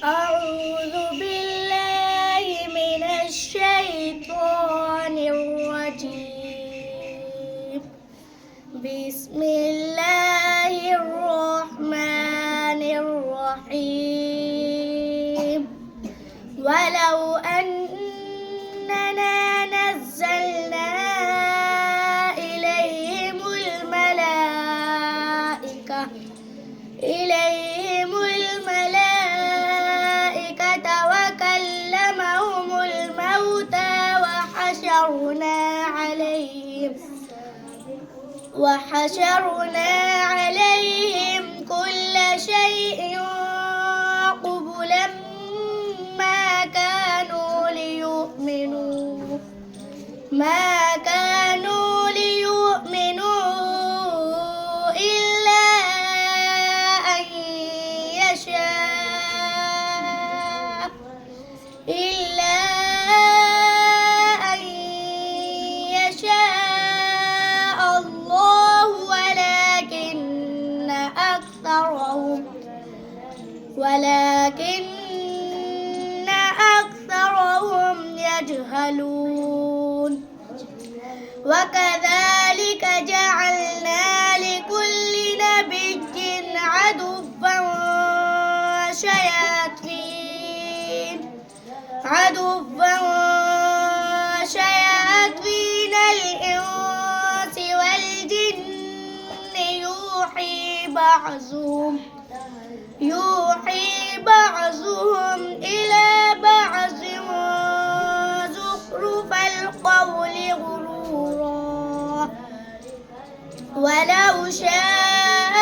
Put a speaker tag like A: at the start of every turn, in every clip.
A: أعوذ بالله من الشيطان الرجيم. بسم الله الرحمن الرحيم. ولو أننا نزلنا إليهم الملائكة وكلمهم الموتى وحشرنا عليهم كل شيء قبلا ما كانوا ليؤمنوا إلا أن يشاء الله ولكن أكثرهم يجهلون. وكذلك جعلنا لكل نبي عدوا شياطين الإنس والجن يوحي بعضهم إلى بعض زخرف القول غرورا. ولو شاء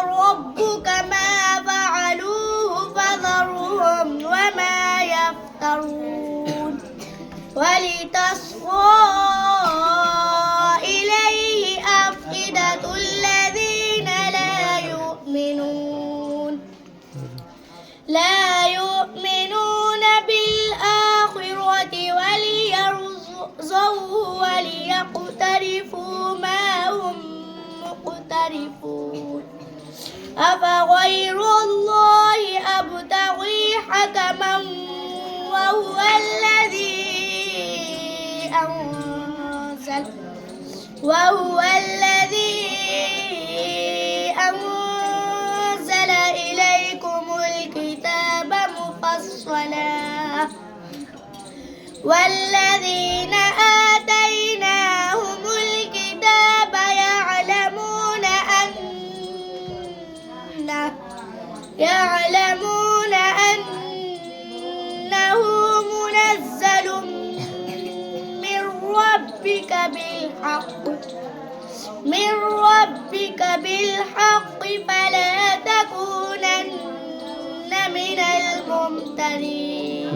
A: ربك ما فعلوه فذرهم وما يفترون. ولتصغى إليه أفئدة الذين لا يؤمنون بالآخرة وليرضوا وليقترفوا ما هم مقترفون. أفغير الله أبتغي حكما وهو الذي أنزل إليكم الكتاب مفصلا والذين آتيناهم الكتاب يعلمون أنه منزل من ربك بالحق فلا تكونن من الممترين.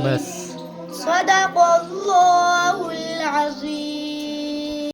A: صدق الله العظيم.